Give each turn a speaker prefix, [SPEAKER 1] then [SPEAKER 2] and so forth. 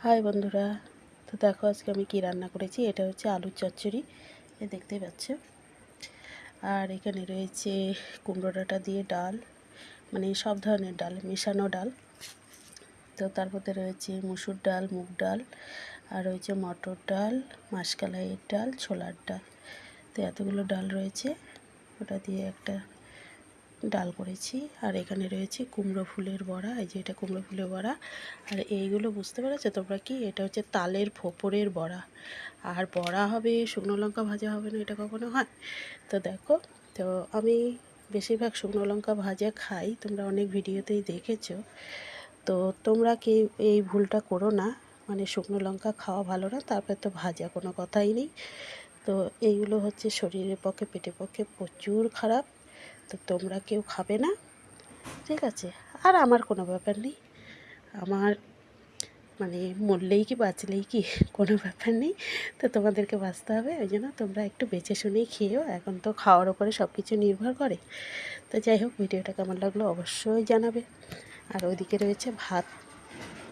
[SPEAKER 1] High বন্ধুরা, তো দেখো আজকে আমি কি রান্না করেছি। এটা হচ্ছে আলুর চচ্চড়ি, দেখতেই পাচ্ছ। আর এখানে রয়েছে কুমড়ো ডাঁটা দিয়ে ডাল, মানে সব ধরনের ডাল, মেশানো ডাল। তো তার মধ্যে রয়েছে মুসুর ডাল, মুগ ডাল, আর রয়েছে মটর ডাল, মাসকলাইয়ের ডাল, ছোলার ডাল। তো এতগুলো ডাল রয়েছে, ওটা দিয়ে একটা ডাল করেছি। আর এখানে রয়েছে কুমড়ো ফুলের বড়া, এই যে এটা কুমড়ো ফুলের বড়া। আর এইগুলো বুঝতে পেরেছো তোমরা কি? এটা হচ্ছে তালের ফোপরের বড়া। আর বড়া হবে, শুকনো লঙ্কা ভাজা হবে না, এটা কখনো হয়? তো দেখো, তো আমি বেশিরভাগ শুকনো লঙ্কা ভাজা খাই, তোমরা অনেক ভিডিওতেই দেখেছো। তো তোমরা কি এই ভুলটা করো না, মানে শুকনো লঙ্কা খাওয়া ভালো না, তারপরে তো ভাজা কোনো কথাই নেই। তো এইগুলো হচ্ছে শরীরের পক্ষে, পেটের পক্ষে প্রচুর খারাপ। তো তোমরা কেউ খাবে না, ঠিক আছে? আর আমার কোনো ব্যাপার নেই, আমার মানে মরলেই কি বাঁচলেই কি কোনো ব্যাপার নেই। তো তোমাদেরকে বাঁচতে হবে, ওই জন্য তোমরা একটু বেছে শুনেই খেয়েও, এখন তো খাওয়ার ওপরে সব কিছু নির্ভর করে। তো যাই হোক, ভিডিওটা কেমন লাগলো অবশ্যই জানাবে। আর ওইদিকে রয়েছে ভাত,